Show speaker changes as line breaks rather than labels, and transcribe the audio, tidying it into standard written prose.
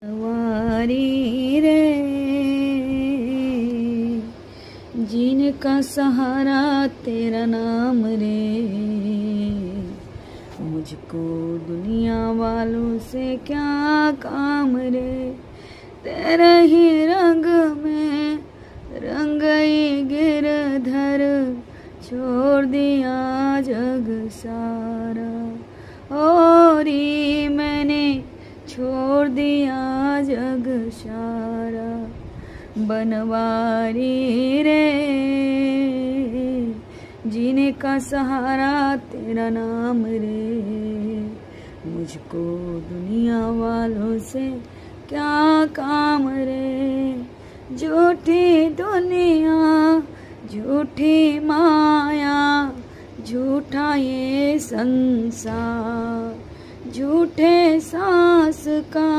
वारी रे जिनका सहारा तेरा नाम रे, मुझको दुनिया वालों से क्या काम रे। तेरे ही रंग में रंग गिरधर, छोड़ दिया जग सारा। और मैंने छोड़ दिया जग सारा। बनवारी रे जीने का सहारा तेरा नाम रे, मुझको दुनिया वालों से क्या काम रे। झूठी दुनिया झूठी माया, झूठा ये संसार, झूठे सांस का